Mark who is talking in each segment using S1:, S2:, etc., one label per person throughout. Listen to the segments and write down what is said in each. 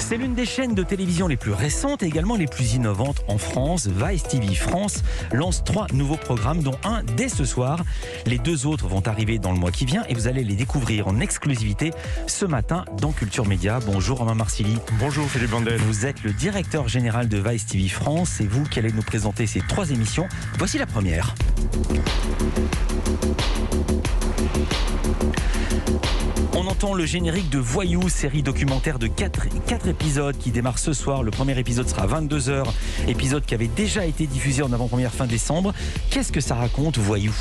S1: C'est l'une des chaînes de télévision les plus récentes et également les plus innovantes en France. Vice TV France lance 3 nouveaux programmes, dont un dès ce soir. Les 2 autres vont arriver dans le mois qui vient et vous allez les découvrir en exclusivité ce matin dans Culture Média. Bonjour Romain Marsilly.
S2: Bonjour Philippe Vandel.
S1: Vous êtes le directeur général de Vice TV France. C'est vous qui allez nous présenter ces 3 émissions. Voici la première. On entend le générique de Voyou, série documentaire de 4 épisodes qui démarre ce soir. Le premier épisode sera à 22h, épisode qui avait déjà été diffusé en avant-première fin décembre. Qu'est-ce que ça raconte, Voyou ?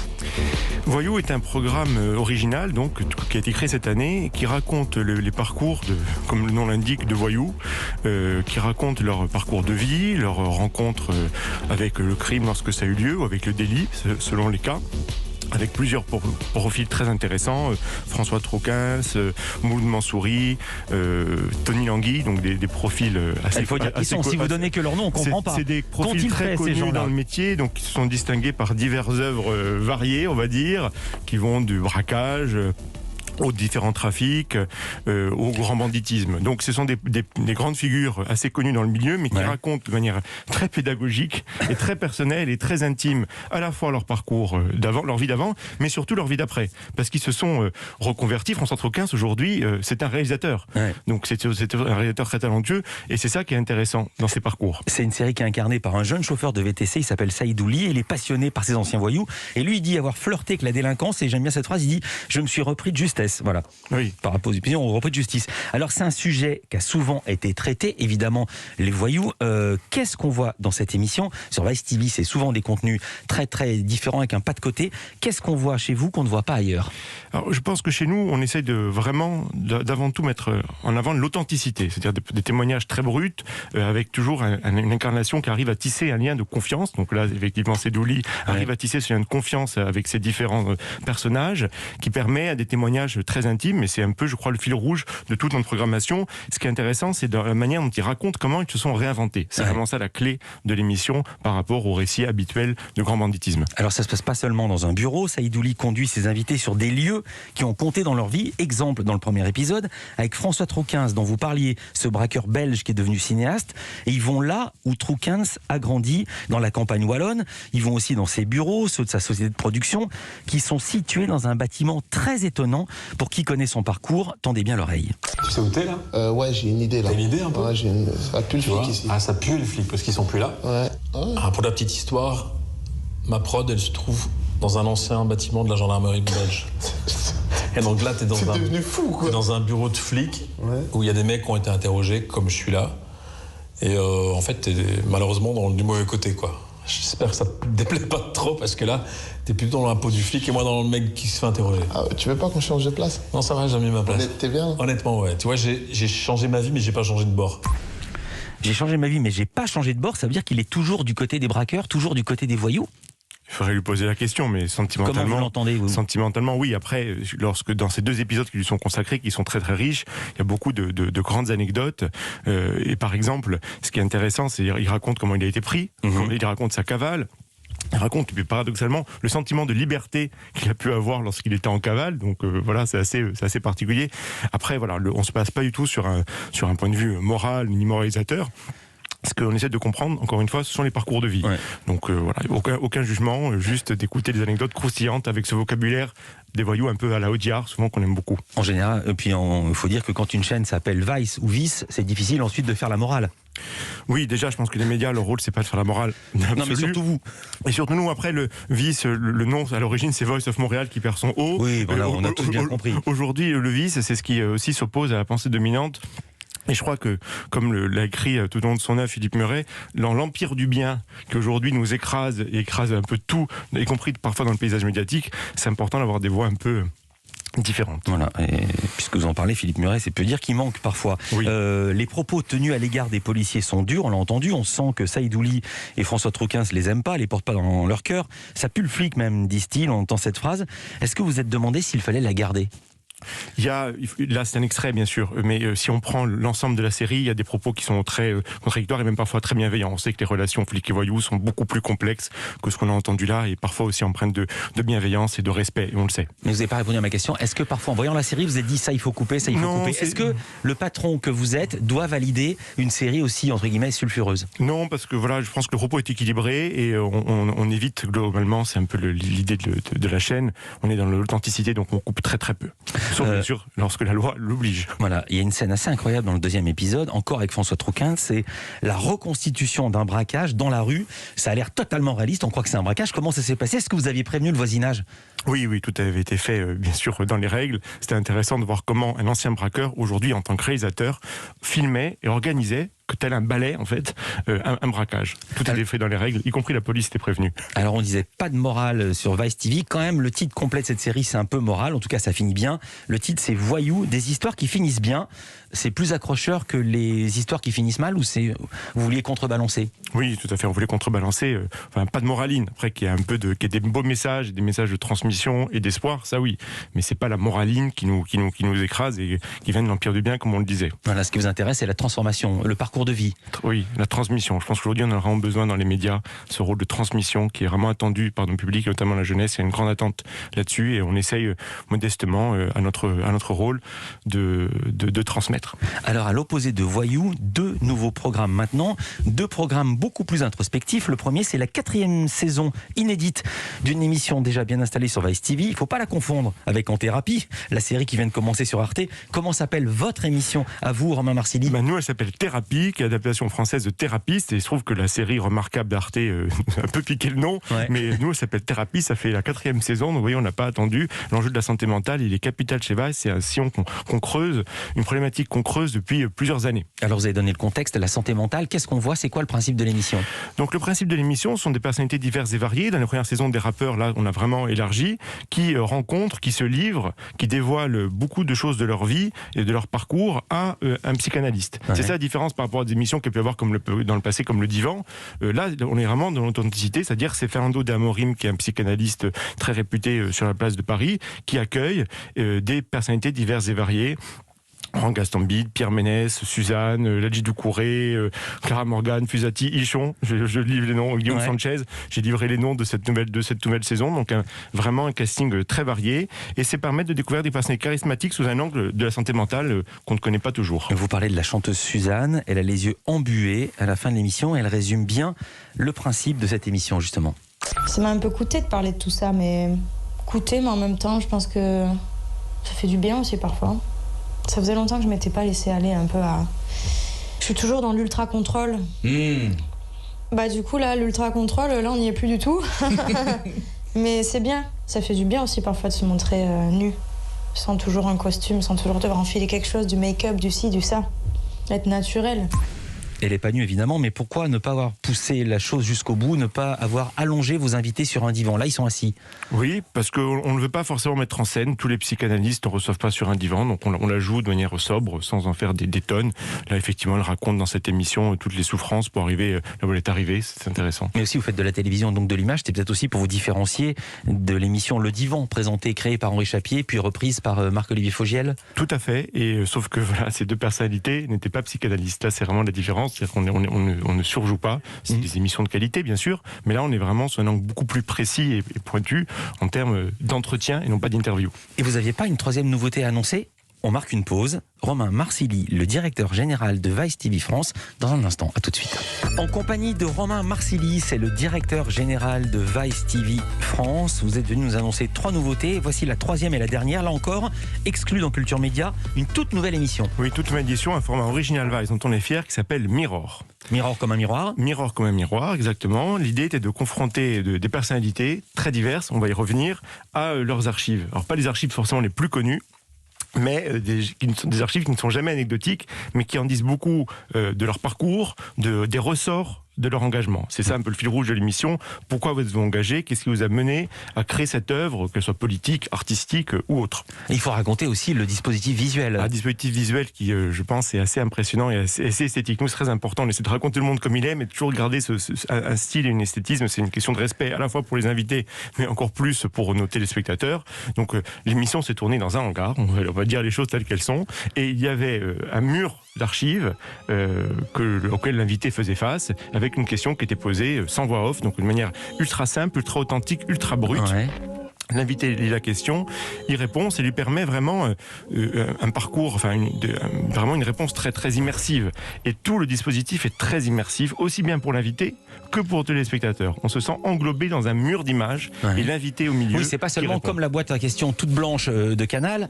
S2: Voyou est un programme original donc, qui a été créé cette année, qui raconte les parcours, comme le nom l'indique, de voyous, qui raconte leur parcours de vie, leur rencontre avec le crime lorsque ça a eu lieu, ou avec le délit, selon les cas. Avec plusieurs profils très intéressants, François Troquins, Mouloud Mansouri, Tony Langui, donc des profils assez...
S1: Il faut dire, si vous donnez que leur nom, on ne comprend pas.
S2: C'est des profils très connus dans le métier, donc qui se sont distingués par diverses œuvres variées, on va dire, qui vont du braquage aux différents trafics, au grand banditisme. Donc ce sont des grandes figures assez connues dans le milieu, mais qui racontent de manière très pédagogique et très personnelle et très intime à la fois leur parcours d'avant, leur vie d'avant, mais surtout leur vie d'après. Parce qu'ils se sont reconvertis. François Troquins, aujourd'hui, c'est un réalisateur. Ouais. Donc c'est un réalisateur très talentueux, et c'est ça qui est intéressant dans ses parcours.
S1: C'est une série qui est incarnée par un jeune chauffeur de VTC, il s'appelle Saïdouli, il est passionné par ses anciens voyous, et lui il dit avoir flirté avec la délinquance, et j'aime bien cette phrase, il dit « Je me suis repris de justesse ». Voilà, oui. Par rapport aux opinions, on repris de justice. Alors c'est un sujet qui a souvent été traité, évidemment, les voyous. Qu'est-ce qu'on voit dans cette émission ? Sur Vice TV, c'est souvent des contenus très très différents avec un pas de côté. Qu'est-ce qu'on voit chez vous qu'on ne voit pas ailleurs ?
S2: Alors, je pense que chez nous, on essaie d'avant tout mettre en avant l'authenticité, c'est-à-dire des témoignages très bruts, avec toujours une incarnation qui arrive à tisser un lien de confiance. Donc là, effectivement, Saïdouli arrive à tisser ce lien de confiance avec ses différents personnages, qui permet à des témoignages très intimes, et c'est un peu, je crois, le fil rouge de toute notre programmation. Ce qui est intéressant, c'est la manière dont ils racontent comment ils se sont réinventés. C'est vraiment ça la clé de l'émission par rapport au récit habituel de grand banditisme.
S1: Alors ça se passe pas seulement dans un bureau. Saïdouli conduit ses invités sur des lieux qui ont compté dans leur vie. Exemple dans le premier épisode, avec François Troquins, dont vous parliez, ce braqueur belge qui est devenu cinéaste. Et ils vont là où Troquins a grandi, dans la campagne wallonne. Ils vont aussi dans ses bureaux, ceux de sa société de production, qui sont situés dans un bâtiment très étonnant. Pour qui connaît son parcours, tendez bien l'oreille.
S3: Tu sais où t'es là ?
S4: Ouais, j'ai une idée là.
S3: T'as une idée un peu ?
S4: Ouais, ça pue le flic ici.
S3: Ah, ça pue le flic parce qu'ils sont plus là ?
S4: Ouais.
S3: Ah, pour la petite histoire, ma prod, elle se trouve dans un ancien bâtiment de la gendarmerie belge. Et donc là, t'es
S4: devenu fou, quoi.
S3: Dans un bureau de flic où il y a des mecs qui ont été interrogés, comme je suis là. Et en fait, t'es malheureusement du mauvais côté, quoi. J'espère que ça te déplaît pas trop, parce que là, t'es plutôt dans la peau du flic et moi dans le mec qui se fait interroger.
S4: Ah, tu veux pas qu'on change de place ?
S3: Non, ça va, j'ai mis ma place.
S4: T'es bien ?
S3: Honnêtement, ouais. Tu vois, j'ai changé ma vie, mais j'ai pas changé de bord.
S1: J'ai changé ma vie, mais j'ai pas changé de bord. Ça veut dire qu'il est toujours du côté des braqueurs, toujours du côté des voyous ?
S2: Il faudrait lui poser la question, mais sentimentalement...
S1: Comment vous l'entendez, vous ?
S2: Sentimentalement, oui. Après, lorsque dans ces 2 épisodes qui lui sont consacrés, qui sont très très riches, il y a beaucoup de grandes anecdotes. Et par exemple, ce qui est intéressant, c'est qu'il raconte comment il a été pris, il raconte sa cavale. Il raconte, puis paradoxalement, le sentiment de liberté qu'il a pu avoir lorsqu'il était en cavale. Donc voilà, c'est assez particulier. Après, voilà, on se passe pas du tout sur un point de vue moral ni moralisateur. Ce qu'on essaie de comprendre, encore une fois, ce sont les parcours de vie. Ouais. Donc voilà, aucun jugement, juste d'écouter des anecdotes croustillantes avec ce vocabulaire des voyous un peu à la Audiard, souvent qu'on aime beaucoup.
S1: En général, et puis il faut dire que quand une chaîne s'appelle Vice ou Vice, c'est difficile ensuite de faire la morale.
S2: Oui, déjà, je pense que les médias, leur rôle, c'est pas de faire la morale.
S1: Non, mais surtout vous.
S2: Et surtout nous, après, le Vice, le nom, à l'origine, c'est Voice of Montréal qui perd son O.
S1: Oui, voilà, on a tous bien compris.
S2: Aujourd'hui, le Vice, c'est ce qui aussi s'oppose à la pensée dominante. Et je crois que, comme l'a écrit tout au long de son œuvre Philippe Murray, dans l'empire du bien qui aujourd'hui nous écrase et écrase un peu tout, y compris parfois dans le paysage médiatique, c'est important d'avoir des voix un peu différentes.
S1: Voilà, et puisque vous en parlez, Philippe Murray, c'est peu dire qu'il manque parfois. Oui. Les propos tenus à l'égard des policiers sont durs, on l'a entendu, on sent que Saïdouli et François Troquins les aiment pas, les portent pas dans leur cœur. Ça pue le flic même, disent-ils, on entend cette phrase. Est-ce que vous êtes demandé s'il fallait la garder ?
S2: Là, c'est un extrait, bien sûr, mais si on prend l'ensemble de la série, il y a des propos qui sont très contradictoires et même parfois très bienveillants. On sait que les relations flics et voyous sont beaucoup plus complexes que ce qu'on a entendu là, et parfois aussi empreintes de bienveillance et de respect, et on le sait.
S1: Mais vous n'avez pas répondu à ma question. Est-ce que parfois, en voyant la série, vous vous êtes dit ça, il faut couper, ça, il faut couper? Est-ce que le patron que vous êtes doit valider une série aussi, entre guillemets, sulfureuse?
S2: Non, parce que voilà, je pense que le propos est équilibré et on évite globalement, c'est un peu l'idée de la chaîne, on est dans l'authenticité, donc on coupe très très peu. Sauf bien sûr lorsque la loi l'oblige.
S1: Voilà, il y a une scène assez incroyable dans le deuxième épisode, encore avec François Trouquin, c'est la reconstitution d'un braquage dans la rue. Ça a l'air totalement réaliste, on croit que c'est un braquage. Comment ça s'est passé? Est-ce que vous aviez prévenu le voisinage?
S2: Oui, tout avait été fait, bien sûr, dans les règles. C'était intéressant de voir comment un ancien braqueur, aujourd'hui en tant que réalisateur, filmait et organisait, que tel un balai, en fait, un braquage. Tout était fait dans les règles, y compris la police était prévenue.
S1: Alors on disait pas de morale sur Vice TV. Quand même, le titre complet de cette série, c'est un peu moral. En tout cas, ça finit bien. Le titre, c'est Voyous, des histoires qui finissent bien. C'est plus accrocheur que les histoires qui finissent mal, ou vous vouliez contrebalancer?
S2: Oui, tout à fait. On voulait contrebalancer. Pas de moraline. Après, qu'il y ait des beaux messages, des messages de transmission et d'espoir, ça oui. Mais c'est pas la moraline qui nous écrase et qui vient de l'Empire du Bien, comme on le disait.
S1: Voilà, ce qui vous intéresse, c'est la transformation, le parcours de vie.
S2: Oui, la transmission. Je pense qu'aujourd'hui, on a vraiment besoin dans les médias ce rôle de transmission qui est vraiment attendu par nos publics, notamment la jeunesse. Il y a une grande attente là-dessus et on essaye modestement à notre rôle de transmettre.
S1: Alors à l'opposé de Voyous, 2 nouveaux programmes maintenant, 2 programmes beaucoup plus introspectifs. Le premier, c'est la 4e saison inédite d'une émission déjà bien installée sur Vice TV. Il ne faut pas la confondre avec En Thérapie, la série qui vient de commencer sur Arte. Comment s'appelle votre émission à vous, Romain Marcilly?
S2: Nous, elle s'appelle Thérapie, qui est l'adaptation française de Thérapeute, et il se trouve que la série remarquable d'Arte a un peu piqué le nom, mais nous, elle s'appelle Thérapie, ça fait la 4e saison, donc vous voyez, on n'a pas attendu. L'enjeu de la santé mentale, il est capital chez Vice, c'est un sillon qu'on creuse, une problématique qu'on creuse depuis plusieurs années.
S1: Alors vous avez donné le contexte, la santé mentale, qu'est-ce qu'on voit? C'est quoi le principe de l'émission?
S2: Donc le principe de l'émission sont des personnalités diverses et variées. Dans la première saison, des rappeurs, là on a vraiment élargi, qui rencontrent, qui se livrent, qui dévoilent beaucoup de choses de leur vie et de leur parcours à un psychanalyste. C'est ça la différence par rapport à des émissions qu'il y a pu avoir dans le passé comme Le Divan. Là on est vraiment dans l'authenticité, c'est-à-dire c'est Fernando de Amorim, qui est un psychanalyste très réputé sur la place de Paris, qui accueille des personnalités diverses et variées. Gaston Bide, Pierre Ménès, Suzanne, Ladji Doucouré, Clara Morgan, Fusati, Ichon, je livre les noms, Guillaume Sanchez, j'ai livré les noms de cette nouvelle saison, donc vraiment un casting très varié, et c'est permettre de découvrir des personnalités charismatiques sous un angle de la santé mentale qu'on ne connaît pas toujours.
S1: Vous parlez de la chanteuse Suzanne, elle a les yeux embués à la fin de l'émission, et elle résume bien le principe de cette émission justement.
S5: Ça m'a un peu coûté de parler de tout ça, mais en même temps, je pense que ça fait du bien aussi parfois. Ça faisait longtemps que je m'étais pas laissée aller un peu à... Je suis toujours dans l'ultra-contrôle. Du coup, là, l'ultra-contrôle, là, on n'y est plus du tout. Mais c'est bien. Ça fait du bien aussi parfois de se montrer nu. Sans toujours un costume, sans toujours devoir enfiler quelque chose, du make-up, du ci, du ça. Être naturel.
S1: Elle n'est pas nue évidemment, mais pourquoi ne pas avoir poussé la chose jusqu'au bout, ne pas avoir allongé vos invités sur un divan? Là, ils sont assis.
S2: Oui, parce qu'on ne veut pas forcément mettre en scène. Tous les psychanalystes ne reçoivent pas sur un divan, donc on la joue de manière sobre, sans en faire des tonnes. Là, effectivement, elle raconte dans cette émission toutes les souffrances pour arriver là où elle est arrivée. C'est intéressant.
S1: Mais aussi, vous faites de la télévision, donc de l'image. C'est peut-être aussi pour vous différencier de l'émission Le Divan, présentée, créée par Henri Chapier, puis reprise par Marc-Olivier Fogiel.
S2: Tout à fait. Et sauf que voilà, ces 2 personnalités n'étaient pas psychanalystes. Là, c'est vraiment la différence. C'est-à-dire qu'on on ne surjoue pas. C'est des émissions de qualité, bien sûr, mais là, on est vraiment sur un angle beaucoup plus précis et pointu en termes d'entretien et non pas d'interview.
S1: Et vous n'aviez pas une 3e nouveauté à annoncer? On marque une pause. Romain Marcilly, le directeur général de Vice TV France, dans un instant. À tout de suite. En compagnie de Romain Marcilly, c'est le directeur général de Vice TV France. Vous êtes venu nous annoncer 3 nouveautés. Voici la 3e et la dernière, là encore, exclue dans Culture Média, une toute nouvelle émission.
S2: Oui, toute nouvelle édition, un format original Vice dont on est fier, qui s'appelle Mirror.
S1: Mirror comme un miroir?
S2: Mirror comme un miroir, exactement. L'idée était de confronter des personnalités très diverses, on va y revenir, à leurs archives. Alors pas les archives forcément les plus connues, mais des archives qui ne sont jamais anecdotiques, mais qui en disent beaucoup de leur parcours, des ressorts de leur engagement. C'est ça un peu le fil rouge de l'émission. Pourquoi vous êtes engagé? Qu'est-ce qui vous a mené à créer cette œuvre, qu'elle soit politique, artistique ou autre?
S1: Et il faut raconter aussi le dispositif visuel.
S2: Un dispositif visuel qui, je pense, est assez impressionnant et assez esthétique. Nous, c'est très important. On essaie de raconter le monde comme il est, mais de toujours garder un style et un esthétisme. C'est une question de respect à la fois pour les invités, mais encore plus pour nos téléspectateurs. Donc, l'émission s'est tournée dans un hangar. On va dire les choses telles qu'elles sont. Et il y avait un mur d'archives auquel l'invité faisait face, avec une question qui était posée sans voix off, donc d'une manière ultra simple, ultra authentique, ultra brute. Ouais. L'invité lit la question, il répond, ça lui permet vraiment un parcours, vraiment une réponse très très immersive. Et tout le dispositif est très immersif, aussi bien pour l'invité que pour le téléspectateur. On se sent englobé dans un mur d'images et l'invité au milieu.
S1: Oui, c'est pas seulement comme la boîte à questions toute blanche de Canal,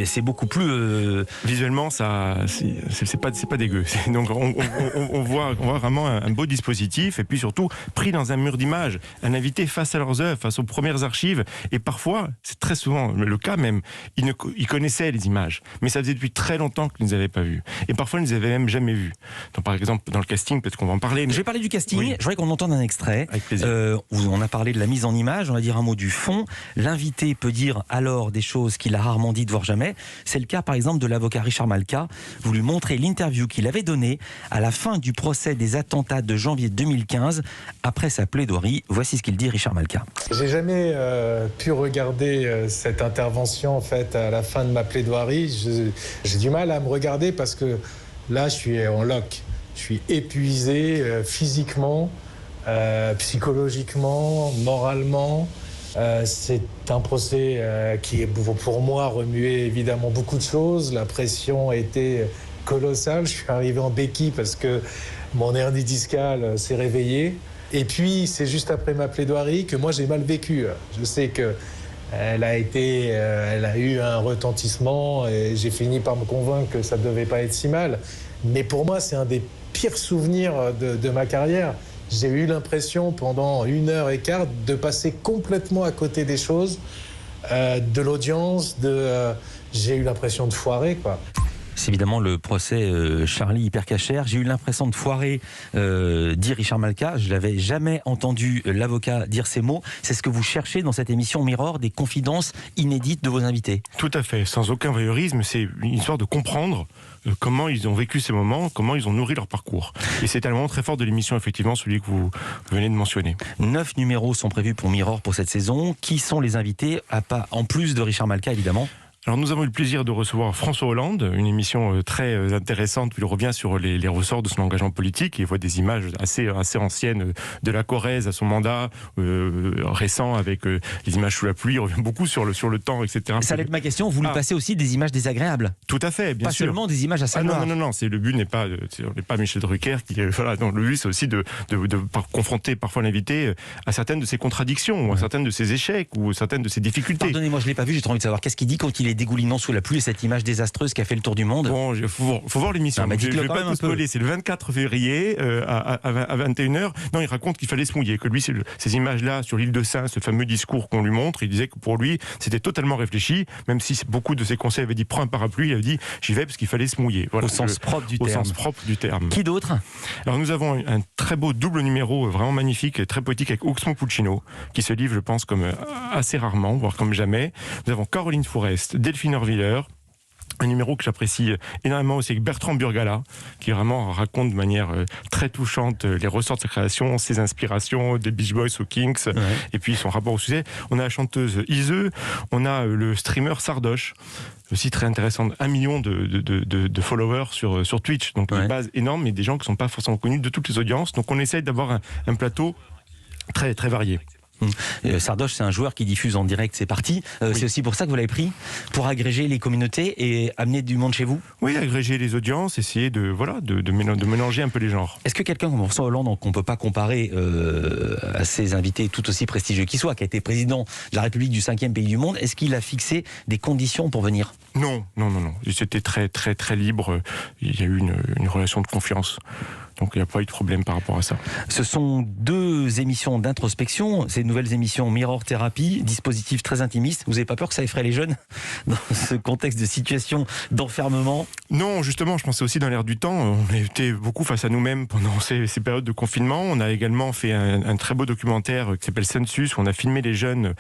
S1: c'est beaucoup plus...
S2: Visuellement, ça, c'est pas dégueu. Donc on voit vraiment un beau dispositif et puis surtout pris dans un mur d'images. Un invité face à leurs œuvres, face aux premières archives. Et parfois, c'est très souvent le cas même, ils connaissaient les images, mais ça faisait depuis très longtemps qu'ils ne les avaient pas vues. Et parfois, ils ne les avaient même jamais vues. Donc, par exemple, dans le casting, peut-être qu'on va en parler. Mais...
S1: Je vais parler du casting. Oui. Je voudrais qu'on entende un extrait.
S2: Avec plaisir.
S1: Où on a parlé de la mise en image, on va dire un mot du fond. L'invité peut dire alors des choses qu'il a rarement dites, voire jamais. C'est le cas, par exemple, de l'avocat Richard Malka. Vous lui montrez l'interview qu'il avait donnée à la fin du procès des attentats de janvier 2015, après sa plaidoirie. Voici ce qu'il dit, Richard Malka.
S6: J'ai jamais pu regarder cette intervention faite à la fin de ma plaidoirie. J'ai du mal à me regarder parce que là, je suis en loc. Je suis épuisé physiquement, psychologiquement, moralement. C'est un procès qui, pour moi, remuait évidemment beaucoup de choses. La pression était colossale. Je suis arrivé en béquille parce que mon hernie discale s'est réveillée. Et puis, c'est juste après ma plaidoirie que moi, j'ai mal vécu. Je sais qu'elle a eu un retentissement et j'ai fini par me convaincre que ça ne devait pas être si mal. Mais pour moi, c'est un des pires souvenirs de ma carrière. J'ai eu l'impression, pendant 1h15, de passer complètement à côté des choses, de l'audience, j'ai eu l'impression de foirer, quoi.
S1: C'est évidemment le procès Charlie Hypercacher. J'ai eu l'impression de foirer, dit Richard Malka. Je n'avais jamais entendu l'avocat dire ces mots. C'est ce que vous cherchez dans cette émission Mirror, des confidences inédites de vos invités.
S2: Tout à fait, sans aucun voyeurisme. C'est une histoire de comprendre comment ils ont vécu ces moments, comment ils ont nourri leur parcours. Et c'est un moment très fort de l'émission, effectivement, celui que vous venez de mentionner.
S1: 9 numéros sont prévus pour Mirror pour cette saison. Qui sont les invités, en plus de Richard Malka, évidemment?
S2: Alors nous avons eu le plaisir de recevoir François Hollande, une émission très intéressante où il revient sur les ressorts de son engagement politique et voit des images assez anciennes de la Corrèze à son mandat récent avec les images sous la pluie. Il revient beaucoup sur le temps, etc.
S1: Ça allait être ma question, vous lui passez aussi des images désagréables?
S2: Tout à fait, bien sûr.
S1: Pas seulement des images à salle noire.
S2: Non, le but n'est pas, on n'est pas Michel Drucker qui, voilà, non, le but c'est aussi de confronter parfois l'invité à certaines de ses contradictions, ou à certaines de ses échecs, ou à certaines de ses difficultés.
S1: Pardonnez-moi, je l'ai pas vu, j'ai trop envie de savoir qu'est-ce qu'il dit quand il est dégoulinant sous la pluie et cette image désastreuse qui a fait le tour du monde.
S2: Bon, faut voir l'émission. Je vais pas tout spoiler. C'est le 24 février à 21h. Non, il raconte qu'il fallait se mouiller, que lui, ces images-là sur l'île de Sein, ce fameux discours qu'on lui montre, il disait que pour lui, c'était totalement réfléchi, même si beaucoup de ses conseils avaient dit prends un parapluie, il avait dit j'y vais parce qu'il fallait se mouiller. Voilà,
S1: au sens propre du terme. Qui d'autre?
S2: Alors nous avons un très beau double numéro, vraiment magnifique et très poétique avec Oxmo Puccino, qui se livre, je pense, comme assez rarement, voire comme jamais. Nous avons Caroline Fourest, Delphine Orviller, un numéro que j'apprécie énormément aussi avec Bertrand Burgala, qui vraiment raconte de manière très touchante les ressorts de sa création, ses inspirations des Beach Boys aux Kings, et puis son rapport au sujet. On a la chanteuse Iseu, on a le streamer Sardoche, aussi très intéressant, 1 million de followers sur Twitch, donc une base énorme, mais des gens qui ne sont pas forcément connus de toutes les audiences. Donc on essaye d'avoir un plateau très, très varié.
S1: Sardoche, c'est un joueur qui diffuse en direct ses parties. C'est aussi pour ça que vous l'avez pris, pour agréger les communautés et amener du monde chez vous?
S2: Oui, agréger les audiences, essayer de mélanger un peu les genres.
S1: Est-ce que quelqu'un comme François Hollande, qu'on ne peut pas comparer à ses invités tout aussi prestigieux qu'il soit, qui a été président de la République du 5e pays du monde, est-ce qu'il a fixé des conditions pour venir?
S2: Non. C'était très, très, très libre. Il y a eu une relation de confiance. Donc il n'y a pas eu de problème par rapport à ça.
S1: Ce sont 2 émissions d'introspection, ces nouvelles émissions Mirror Thérapie, dispositif très intimiste. Vous n'avez pas peur que ça effraie les jeunes dans ce contexte de situation d'enfermement?
S2: Non, justement, je pensais aussi dans l'air du temps. On a été beaucoup face à nous-mêmes pendant ces périodes de confinement. On a également fait un très beau documentaire qui s'appelle Census, où on a filmé les jeunes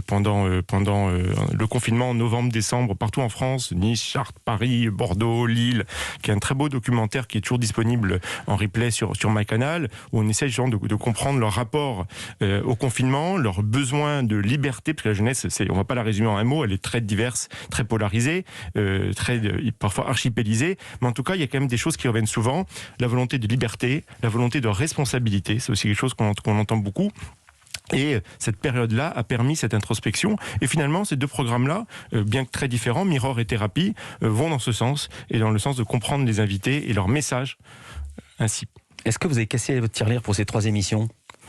S2: pendant le confinement en novembre-décembre, partout en France, Nice, Chartres, Paris, Bordeaux, Lille, qui est un très beau documentaire qui est toujours disponible en replay sur MyCanal, où on essaie de comprendre leur rapport au confinement, leur besoin de liberté, parce que la jeunesse, on ne va pas la résumer en un mot, elle est très diverse, très polarisée, parfois archipélisée, mais en tout cas, il y a quand même des choses qui reviennent souvent, la volonté de liberté, la volonté de responsabilité, c'est aussi quelque chose qu'on entend beaucoup. Et cette période-là a permis cette introspection. Et finalement, ces 2 programmes-là, bien que très différents, Mirror et Thérapie, vont dans ce sens, et dans le sens de comprendre les invités et leurs messages ainsi.
S1: Est-ce que vous avez cassé votre tirelire pour ces 3 émissions ?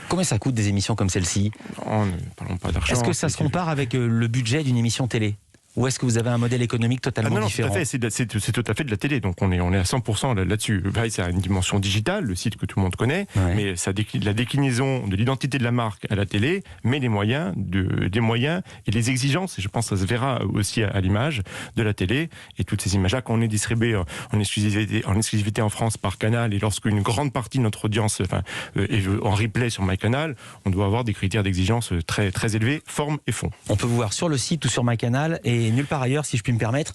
S1: Combien ça coûte des émissions comme celle-ci ?
S2: Ne parlons pas d'argent.
S1: Est-ce que ça se compare avec le budget d'une émission télé ? Ou est-ce que vous avez un modèle économique totalement différent ?
S2: Tout à fait. C'est tout à fait de la télé. Donc on est à 100% là-dessus. Ça a une dimension digitale, le site que tout le monde connaît, mais la déclinaison de l'identité de la marque à la télé, mais des moyens et les exigences, et je pense que ça se verra aussi à l'image de la télé, et toutes ces images-là, quand on est distribué en exclusivité en France par Canal, et lorsqu'une grande partie de notre audience est en replay sur MyCanal, on doit avoir des critères d'exigence très, très élevés, forme et fond.
S1: On peut vous voir sur le site ou sur MyCanal, et nulle part ailleurs, si je puis me permettre.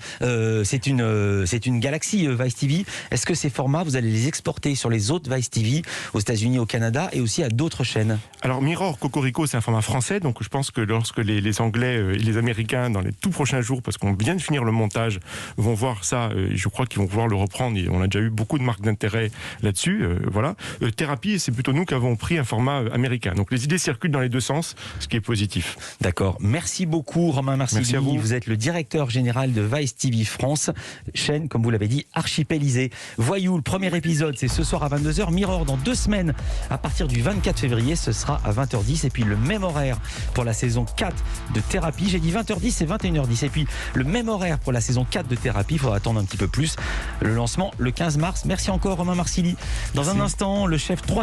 S1: C'est une galaxie Vice TV. Est-ce que ces formats, vous allez les exporter sur les autres Vice TV, aux États-Unis, au Canada, et aussi à d'autres chaînes ? Alors
S2: Mirror Cocorico, c'est un format français, donc je pense que lorsque les Anglais et les Américains, dans les tout prochains jours, parce qu'on vient de finir le montage, vont voir ça, je crois qu'ils vont pouvoir le reprendre, et on a déjà eu beaucoup de marques d'intérêt là-dessus. Thérapie, c'est plutôt nous qui avons pris un format américain. Donc les idées circulent dans les 2 sens, ce qui est positif.
S1: D'accord. Merci beaucoup, Romain Marsili.
S2: Merci à vous.
S1: Vous êtes le directeur général de Vice TV France, chaîne, comme vous l'avez dit, archipélisée. Voyou, le premier épisode, c'est ce soir à 22h. Mirror, dans 2 semaines, à partir du 24 février, ce sera à 20h10. Et puis le même horaire pour la saison 4 de Thérapie. J'ai dit 20h10 et 21h10. Et puis le même horaire pour la saison 4 de Thérapie. Il faudra attendre un petit peu plus. Le lancement, le 15 mars. Merci encore, Romain Marsili. Dans un instant, le chef 3